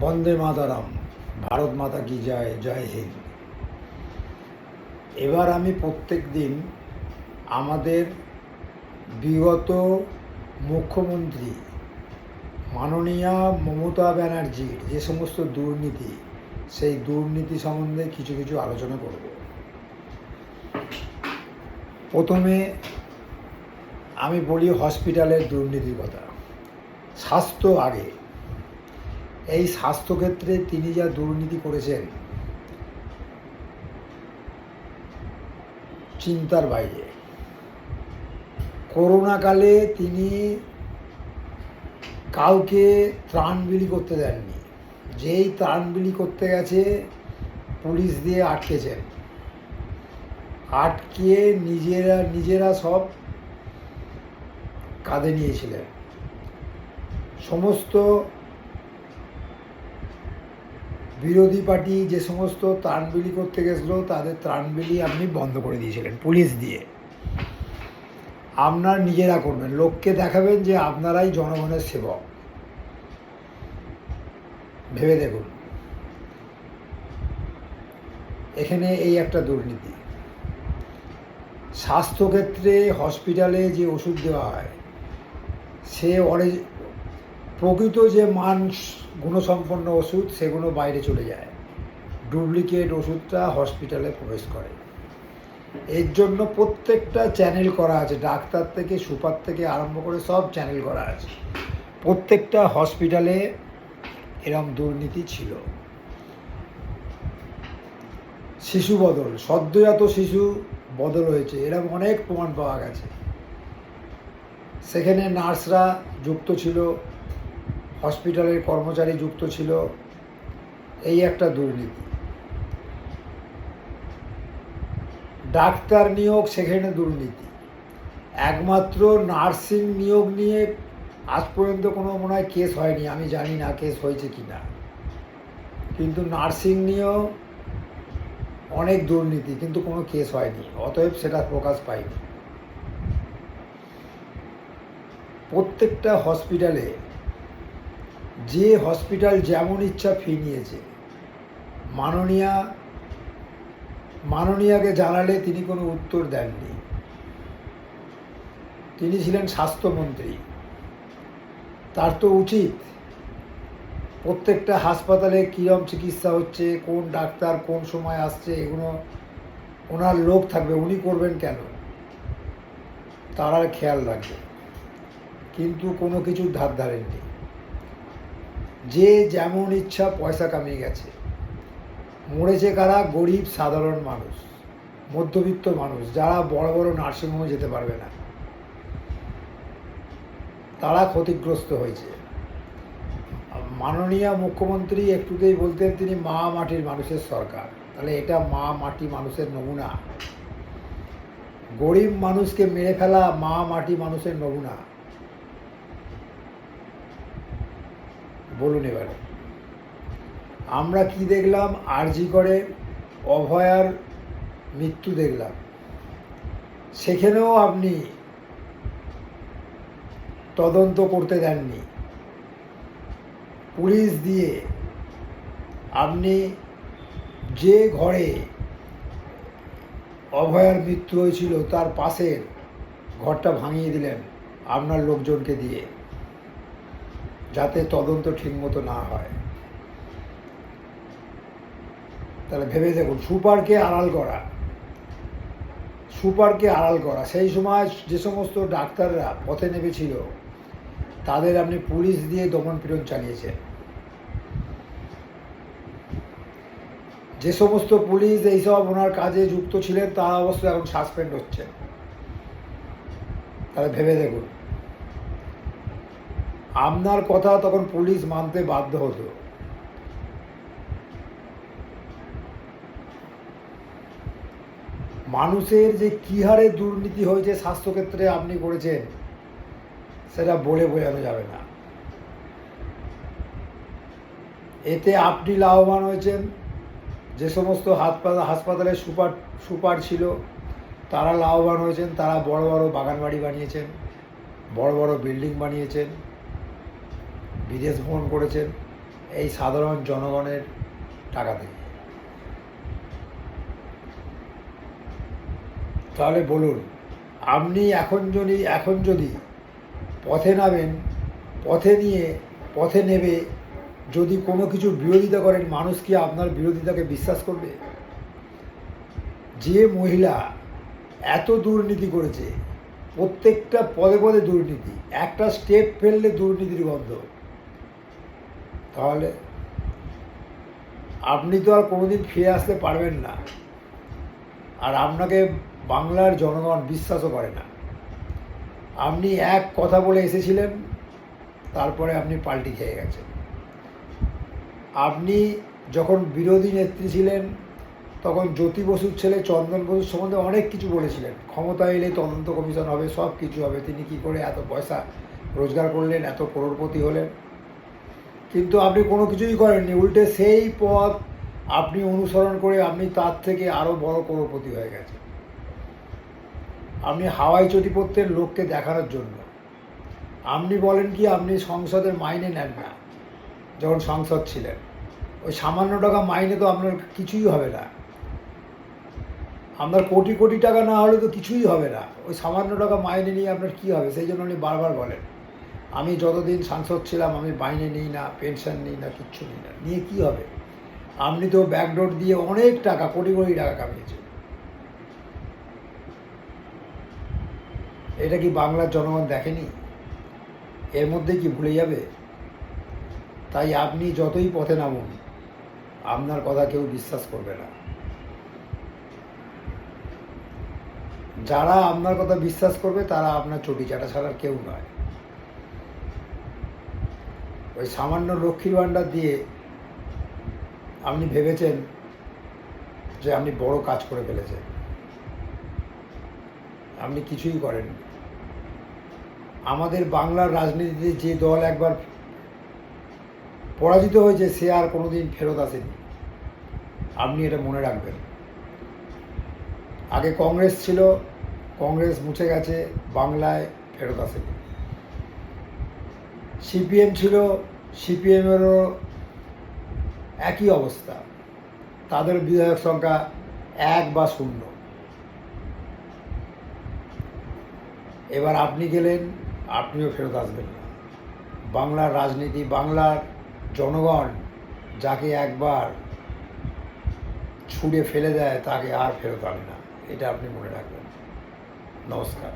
বন্দে মাতারাম, ভারত মাতা কি জয়, জয় হিন্দ। এবার আমি প্রত্যেক দিন আমাদের বিগত মুখ্যমন্ত্রী মাননীয়া মমতা ব্যানার্জির যে সমস্ত দুর্নীতি, সেই দুর্নীতি সম্বন্ধে কিছু কিছু আলোচনা করব। প্রথমে আমি বলি হসপিটালের দুর্নীতির কথা। স্বাস্থ্য আগে। এই স্বাস্থ্যক্ষেত্রে তিনি যা দুর্নীতি করেছেন চিন্তার বাইরে। করোনাকালে তিনি কাউকে ত্রাণ বিলি করতে দেননি। যেই ত্রাণ বিলি করতে গেছে পুলিশ দিয়ে আটকেছেন, আটকিয়ে নিজেরা সব কাঁধে নিয়েছিলেন। সমস্ত বিরোধী পার্টি যে সমস্ত ত্রাণ বিলি করতে গেছিলো তাদের ত্রাণ বিলি আপনি বন্ধ করে দিয়েছিলেন পুলিশ দিয়ে। আপনার নিজেরা করবেন, লোককে দেখাবেন যে আপনারাই জনগণের সেবক। ভেবে দেখুন, এখানে এই একটা দুর্নীতি। স্বাস্থ্যক্ষেত্রে হসপিটালে যে ওষুধ দেওয়া হয় সে প্রকৃত যে মান গুণসম্পন্ন ওষুধ সেগুলো বাইরে চলে যায়, ডুপ্লিকেট ওষুধটা হসপিটালে প্রবেশ করে। এর জন্য প্রত্যেকটা চ্যানেল করা আছে, ডাক্তার থেকে সুপার থেকে আরম্ভ করে সব চ্যানেল করা আছে। প্রত্যেকটা হসপিটালে এরম দুর্নীতি ছিল। শিশু বদল, সদ্যজাত শিশু বদল হয়েছে, এরকম অনেক প্রমাণ পাওয়া গেছে। সেখানে নার্সরা যুক্ত ছিল, হসপিটালের কর্মচারী যুক্ত ছিল। এই একটা দুর্নীতি। ডাক্তার নিয়োগ, সেখানে দুর্নীতি। একমাত্র নার্সিং নিয়োগ নিয়ে আজ পর্যন্ত কোনো মনে হয় কেস হয়নি, আমি জানি না কেস হয়েছে কি না, কিন্তু নার্সিং নিয়েও অনেক দুর্নীতি, কিন্তু কোনো কেস হয়নি, অতএব সেটা প্রকাশ পায়নি। প্রত্যেকটা হসপিটালে যে হসপিটাল যেমন ইচ্ছা ফি নিয়েছে, মাননীয়াকে জানালে তিনি কোনো উত্তর দেননি। তিনি ছিলেন স্বাস্থ্যমন্ত্রী, তার তো উচিত প্রত্যেকটা হাসপাতালে কীরকম চিকিৎসা হচ্ছে, কোন ডাক্তার কোন সময় আসছে, এগুলো ওনার লোক থাকবে, উনি করবেন কেন, তার আর খেয়াল রাখবে। কিন্তু কোনো কিছুর ধার ধারেননি। যে যেমন ইচ্ছা পয়সা কামিয়ে গেছে। মরেছে কারা? গরিব সাধারণ মানুষ, মধ্যবিত্ত মানুষ, যারা বড় বড় নার্সিংহোমে যেতে পারবে না, তারা ক্ষতিগ্রস্ত হয়েছে। মাননীয় মুখ্যমন্ত্রী একটুতেই বলতেন তিনি মা মাটির মানুষের সরকার। তাহলে এটা মা মাটি মানুষের নমুনা। গরিব মানুষকে মেরে ফেলা মা মাটি মানুষের নমুনা। বলুন এবারে আমরা কি দেখলাম? আরজি করে অভয়ার মৃত্যু দেখলাম। সেখানেও আপনি তদন্ত করতে দেননি। পুলিশ দিয়ে আপনি যে ঘরে অভয়ার মৃত্যু হয়েছিল তার পাশের ঘরটা ভাঙিয়ে দিলেন আপনার লোকজনকে দিয়ে, যাতে তদন্ত ঠিকমতো না হয়। তাহলে ভেবে দেখুন, সুপারকে আড়াল করা। সেই সময় যে সমস্ত ডাক্তাররা পথে নেমেছিল তাদের আপনি পুলিশ দিয়ে দমন পীড়ন চালিয়েছেন। যে সমস্ত পুলিশ এইসব ওনার কাজে যুক্ত ছিলেন তারা অবশ্য এখন সাসপেন্ড হচ্ছেন। তাহলে ভেবে দেখুন, আপনার কথা তখন পুলিশ মানতে বাধ্য হতো। মানুষের যে কী হারে দুর্নীতি হয়েছে স্বাস্থ্যক্ষেত্রে আপনি করেছেন সেটা বলে বোঝানো যাবে না। এতে আপনি লাভবান হয়েছেন, যে সমস্ত হাসপাতালে সুপার ছিল তারা লাভবান হয়েছেন। তারা বড় বড় বাগান বাড়ি বানিয়েছেন, বড় বড় বিল্ডিং বানিয়েছেন, বিদেশ ভ্রমণ করেছেন। এই সাধারণ জনগণের টাকা থেকে। তাহলে বলুন, আপনি এখন যদি পথে নামেন, পথে নেবে যদি কোনো কিছু বিরোধিতা করেন, মানুষ কি আপনার বিরোধিতাকে বিশ্বাস করবে? যে মহিলা এত দুর্নীতি করেছে, প্রত্যেকটা পদে পদে দুর্নীতি, একটা স্টেপ ফেললে দুর্নীতির গন্ধ, তাহলে আপনি তো আর কোনোদিন ফিরে আসতে পারবেন না। আর আপনাকে বাংলার জনগণ বিশ্বাসও করে না। আপনি এক কথা বলে এসেছিলেন, তারপরে আপনি পাল্টি খেয়ে গেছেন। আপনি যখন বিরোধী নেত্রী ছিলেন তখন জ্যোতি বসুর ছেলে চন্দন বসুর সম্বন্ধে অনেক কিছু বলেছিলেন, ক্ষমতা এলে তদন্ত কমিশন হবে, সব কিছু হবে, তিনি কি করে এত পয়সা রোজগার করলেন, এত করোড়পতি হলেন। কিন্তু আপনি কোনো কিছুই করেননি, উল্টে সেই পথ আপনি অনুসরণ করে আপনি তার থেকে আরও বড় করোড়পতি হয়ে গেছেন। আপনি হাওয়াই চটি পরতেন লোককে দেখানোর জন্য। আপনি বলেন কি আপনি সংসদের মাইনে নেন না, যখন সংসদ ছিলেন ওই সামান্য টাকা মাইনে তো আপনার কিছুই হবে না, আপনার কোটি কোটি টাকা না হলে তো কিছুই হবে না, ওই সামান্য টাকা মাইনে নিয়ে আপনার কী হবে? সেই জন্য আপনি বারবার বলেন আমি যতদিন সাংসদ ছিলাম আমি মাইনে নিই না, পেনশন নিই না, কিচ্ছু নিই না, নিয়ে কী হবে? আপনি তো ব্যাকডোর দিয়ে অনেক টাকা, কোটি কোটি টাকা কামিয়েছেন। এটা কি বাংলার জনগণ দেখেনি? এর মধ্যে কি ভুলে যাবে? তাই আপনি যতই পথে নামুন আপনার কথা কেউ বিশ্বাস করবে না। যারা আপনার কথা বিশ্বাস করবে তারা আপনার চটি চাটা ছাড়া কেউ নয়। ওই সামান্য লক্ষ্মীর ভাণ্ডার দিয়ে আপনি ভেবেছেন যে আপনি বড় কাজ করে ফেলেছেন, আপনি কিছুই করেননি। আমাদের বাংলার রাজনীতিতে যে দল একবার পরাজিত হয়েছে সে আর কোনোদিন ফেরত আসেনি, আপনি এটা মনে রাখবেন। আগে কংগ্রেস ছিল, কংগ্রেস মুছে গেছে, বাংলায় ফেরত আসেনি। সিপিএম ছিল, সিপিএমেরও একই অবস্থা, তাদের বিধায়ক সংখ্যা 1 বা 0। এবার আপনি গেলেন, আপনিও ফেরত আসবেন না। বাংলার রাজনীতি, বাংলার জনগণ যাকে একবার ছুঁড়ে ফেলে দেয় তাকে আর ফেরত আনে না, এটা আপনি মনে রাখবেন। নমস্কার।